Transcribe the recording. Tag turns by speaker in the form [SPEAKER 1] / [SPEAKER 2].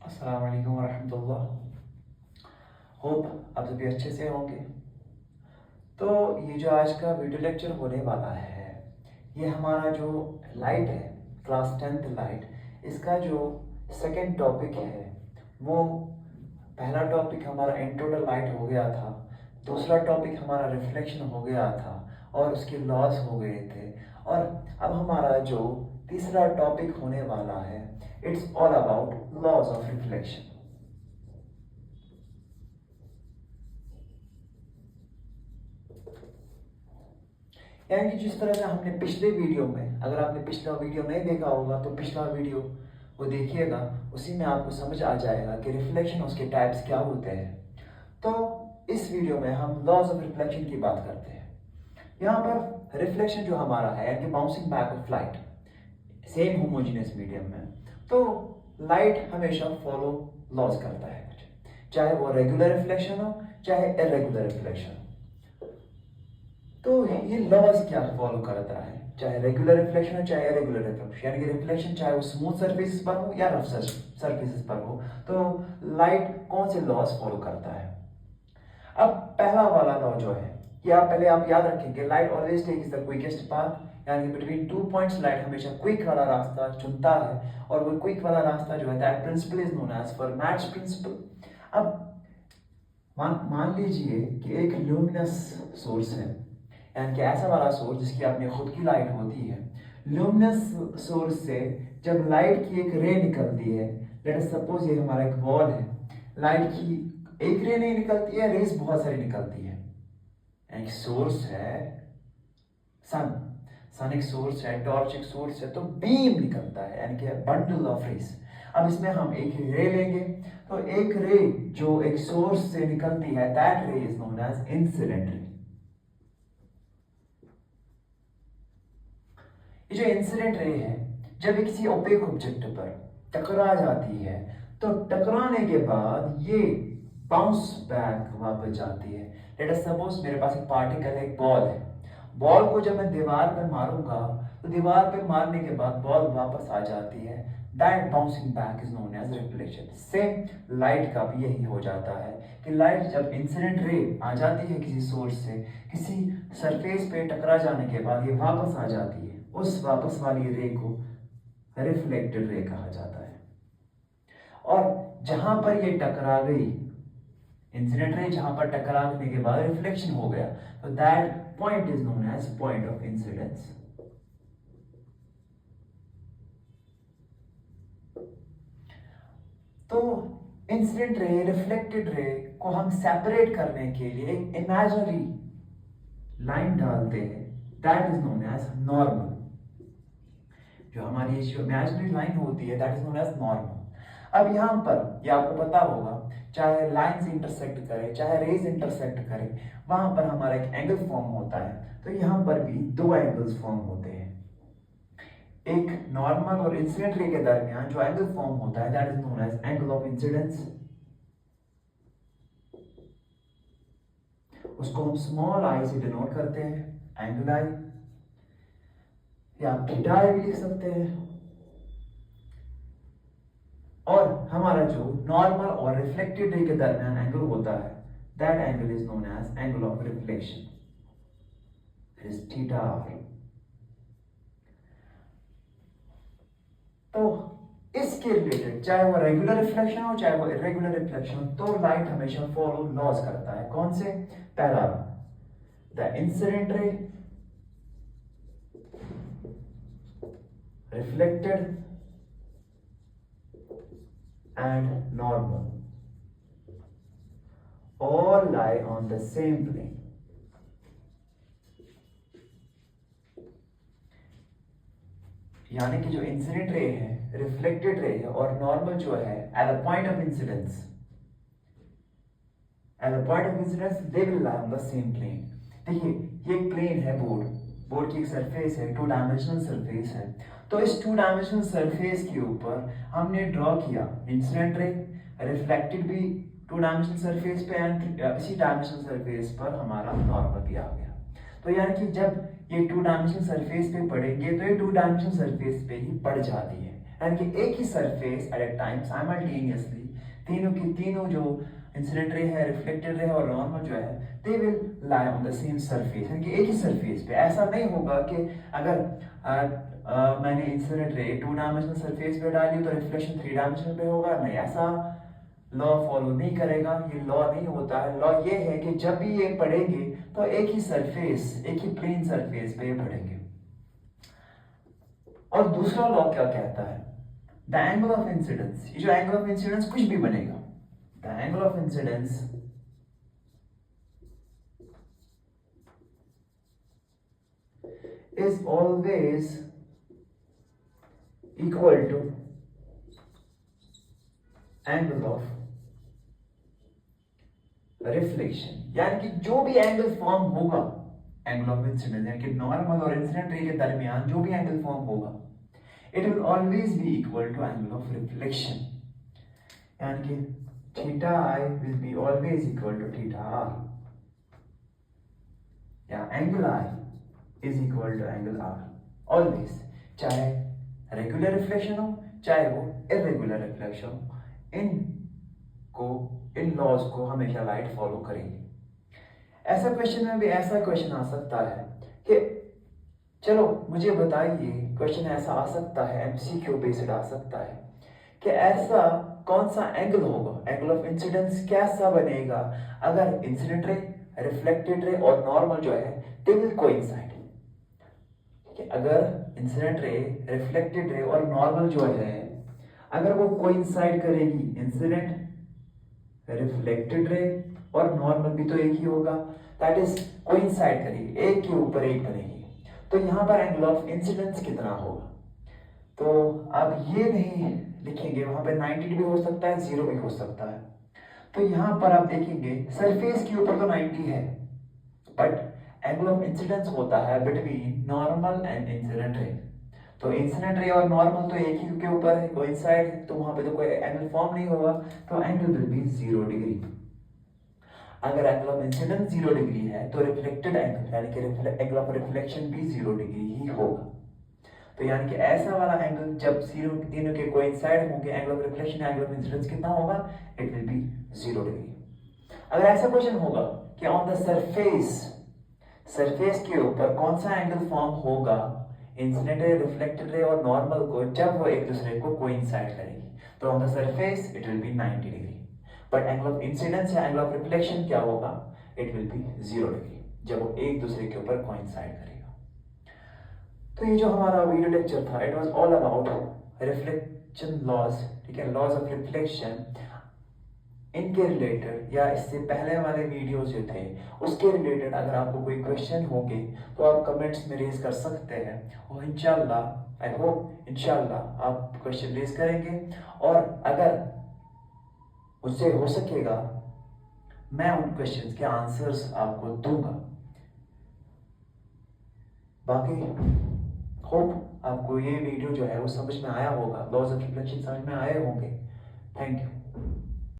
[SPEAKER 1] अस्सलाम वालेकुम वरहमतुल्लाह। होप आप सभी अच्छे से होंगे। तो ये जो आज का वीडियो लेक्चर होने वाला है, ये हमारा जो लाइट है, क्लास 10th लाइट, इसका जो सेकंड टॉपिक है वो, पहला टॉपिक हमारा इंट्रो टू लाइट हो गया था, दूसरा टॉपिक हमारा रिफ्लेक्शन हो गया था और उसके लॉस हो गए थे। और अब हमारा जो तीसरा टॉपिक होने वाला है, it's all about laws of reflection. यानी कि जिस तरह से हमने पिछले वीडियो में, अगर आपने पिछला वीडियो नहीं देखा होगा तो पिछला वीडियो वो देखिएगा, उसी में आपको समझ आ जाएगा कि रिफ्लेक्शन उसके टाइप्स क्या होते हैं। तो इस वीडियो में हम लॉज ऑफ रिफ्लेक्शन की बात करते हैं। यहाँ पर रिफ्लेक्शन जो हमारा है, यानी कि bouncing back of light same homogeneous medium में, तो लाइट हमेशा फॉलो लॉज करता है, चाहे वो रेगुलर रिफ्लेक्शन हो चाहे इरेगुलर रिफ्लेक्शन हो। तो ये लॉज क्या फॉलो करता है, चाहे रेगुलर रिफ्लेक्शन हो चाहे इरेगुलर रिफ्लेक्शन, यानी कि रिफ्लेक्शन चाहे वो स्मूथ सरफेसेस पर हो या रफ सरफेसेस पर हो, तो लाइट कौन से लॉज फॉलो करता है। अब पहला वाला लॉ जो है, या पहले आप याद रखेंगे, light always takes the quickest path, यानी बिटवीन 2 पॉइंट्स लाइट हमेशा क्विक वाला रास्ता चुनता है, और वो क्विक वाला रास्ता जो है, that principle is known as Fermat's principle. अब मान लीजिए कि एक ल्यूमिनस सोर्स है, यानी कि ऐसा वाला सोर्स जिसकी अपनी खुद की लाइट होती है। ल्यूमिनस सोर्स से जब लाइट की एक रे निकलती है, लेट अस सपोज ये हमारा एक वॉल है, लाइट की एक रे नहीं निकलती है, रेस बहुत सारी निकलती है। यानी सोर्स है सन, सन एक सोर्स है, टॉर्च एक सोर्स है, तो बीम निकलता है, यानी कि बंडल ऑफ रेस। अब इसमें हम एक रे लेंगे, तो एक रे जो एक सोर्स से निकलती है, दैट रे is known as incident ray. ये जो इंसिडेंट रे है, जब ये किसी ओपेक ऑब्जेक्ट पर टकरा जाती है, तो टकराने के बाद ये बाउंस बैक वापस जाती है। लेट अस सपोज मेरे पास एक पार्टिकल है, एक बॉल है, बॉल को जब मैं दीवार पर मारूंगा, तो दीवार पर मारने के बाद बॉल वापस आ जाती है, that bouncing back is known as reflection. Same light का भी यही हो जाता है कि लाइट जब इंसिडेंट रे आ जाती है किसी सोर्स से, किसी सरफेस पे टकरा जाने के बाद ये वापस आ जाती है, उस वापस वाली रे को रिफ्लेक्टेड रे कहा जाता है। और जहां पर ये टकरा गई, इंसिडेंट रे जहां पर टकराने के बाद रिफ्लेक्शन हो गया, तो that point is known as point of incidence. तो इंसिडेंट रे, रिफ्लेक्टेड रे को हम सेपरेट करने के लिए एक इमेजिनरी लाइन डालते हैं, that is known as normal. जो हमारी जो इमेजिनरी लाइन होती है, that is known as normal. अब यहाँ पर ये आपको पता होगा, चाहे लाइंस इंटरसेक्ट करे चाहे रेज इंटरसेक्ट करे, वहां पर हमारा एक एंगल फॉर्म होता है। तो यहाँ पर भी दो एंगल्स फॉर्म होते हैं, एक नॉर्मल और इंसिडेंट रे के दरमियान जो एंगल फॉर्म होता है, that is known as angle of incidence. उसको हम स्मॉल आई से डिनोट करते हैं, एंगल आई, या आप थीटा आई भी लिख सकते हैं। और हमारा जो नॉर्मल और रिफ्लेक्टेड रे के दरमियान एंगल होता है, that angle is known as angle of reflection, that is theta R. तो इसके रिलेटेड, चाहे वो रेगुलर रिफ्लेक्शन हो चाहे वो इरेगुलर रिफ्लेक्शन हो, तो लाइट हमेशा फॉलो लॉज करता है। कौन से? पहला, the incident ray, reflected and normal all lie on the same plane. यानी कि जो इंसिडेंट रे है, रिफ्लेक्टेड रे है और नॉर्मल जो है, at the point of incidence, they will lie on the same plane. देखिए, ये एक प्लेन है, बोर्ड की एक सरफेस है, 2 डायमेंशनल सरफेस है। तो इस 2 डायमेंशनल सरफेस के ऊपर हमने ड्रॉ किया इंसिडेंट रे, रिफ्लेक्टेड भी 2 डायमेंशनल सरफेस पे, एंड इसी डायमेंशनल सरफेस पर हमारा नॉर्मल भी आ गया। तो यानी कि जब ये 2 डायमेंशनल सरफेस पे पड़ेंगे, तो ये 2 डायमेंशनल सरफेस पे ही पड़ जाती है, यानी कि एक ही surface at a time simultaneously तीनों की तीनों जो इंसिडेंट रे है, रिफ्लेक्टेड रे और नॉर्मल जो है, दे will lie on the same surface, यानी कि एक ही सरफेस पे। ऐसा नहीं होगा कि अगर मैंने इंसिडेंट रे 2 डायमेंशनल सरफेस पे डाली तो रिफ्लेक्शन 3 डायमेंशनल पे होगा, नहीं, ऐसा लॉ फॉलो नहीं करेगा, ये लॉ नहीं होता है। लॉ ये है कि जब भी ये पढ़ेंगे तो एक ही सरफेस, एक ही प्लेन सरफेस पे पढ़ेंगे। और दूसरा लॉ क्या कहता है, द एंगल ऑफ इंसिडेंस, ये जो एंगल ऑफ इंसिडेंस कुछ भी बनेगा, the angle of incidence is always equal to angle of reflection, यानी कि जो भी एंगल फॉर्म होगा एंगल ऑफ इंसिडेंस, यानी कि नॉर्मल और इंसिडेंट रे के दरमियान जो भी एंगल फॉर्म होगा, it will always be equal to angle of reflection, यानी कि theta I will be always equal to theta R, या angle I is equal to angle R always, चाहे रेगुलर रिफ्लेक्शन हो चाहे वो इरेगुलर रिफ्लेक्शन हो, in laws को हमेशा लाइट फॉलो करेंगे। ऐसा क्वेश्चन में भी ऐसा क्वेश्चन आ सकता है कि चलो मुझे बताइए, क्वेश्चन ऐसा आ सकता है, एमसीक्यू बेस्ड आ सकता है कि ऐसा कौन सा एंगल होगा, एंगल ऑफ इंसिडेंस कैसा बनेगा अगर इंसिडेंट रे, रिफ्लेक्टेड रे और नॉर्मल जो है दे विल कोइंसाइड। अगर इंसिडेंट रे, रिफ्लेक्टेड रे और नॉर्मल जो है अगर वो कोइंसाइड करेगी, इंसिडेंट, रिफ्लेक्टेड रे और नॉर्मल भी तो एक ही होगा, दैट इज कोइंसाइड करेगी, एक के ऊपर एक बनेगी, तो यहां पर एंगल ऑफ इंसिडेंस कितना होगा। तो आप ये नहीं लिखेंगे, वहां पर 90 डिग्री हो सकता है, 0 भी हो सकता है। तो यहां पर आप देखेंगे सरफेस के ऊपर तो 90 है, बट एंगल ऑफ इंसिडेंस होता है between normal and incident ray, तो इंसिडेंट रे और नॉर्मल तो एक ही के ऊपर है, कोइंसाइड, तो वहां पे तो कोई एंगल फॉर्म नहीं होगा, तो एंगल विल बी 0 डिग्री। अगर एंगल ऑफ इंसिडेंस 0 डिग्री है तो रिफ्लेक्टेड एंगल यानी कि एंगल ऑफ रिफ्लेक्शन भी 0 डिग्री ही होगा। तो यानी कि ऐसा वाला एंगल जब तीनों के कोइंसाइड होंगे, angle of reflection, angle of incidence कितना होगा, इट विल बी 0 डिग्री। अगर ऐसा क्वेश्चन होगा कि ऑन द सरफेस के ऊपर कौन सा एंगल फॉर्म होगा इंसिडेंट रे, रिफ्लेक्टेड रे और नॉर्मल को जब वो एक दूसरे को कोइंसाइड करेगी, तो on the surface it will be 90 degree, but angle of incidence या एंगल ऑफ रिफ्लेक्शन क्या होगा, इट विल बी 0 डिग्री जब वो एक दूसरे के ऊपर कोइंसाइड करेगा। तो ये जो हमारा वीडियो लेक्चर था, it was all about reflection laws, ठीक है, लॉज ऑफ रिफ्लेक्शन, इनके रिलेटेड या इससे पहले वाले वीडियोस जो थे उसके रिलेटेड अगर आपको कोई क्वेश्चन होंगे तो आप कमेंट्स में रेज कर सकते हैं, और इंशाल्लाह आई होप इंशाल्लाह आप क्वेश्चन रेज करेंगे, और अगर उससे हो सकेगा मैं उन क्वेश्चंस के आंसर्स आपको दूंगा। बाकी होप आपको ये वीडियो जो है वो समझ में आया होगा, लॉज ऑफ रिफ्लेक्शन समझ में आए होंगे। Thank you.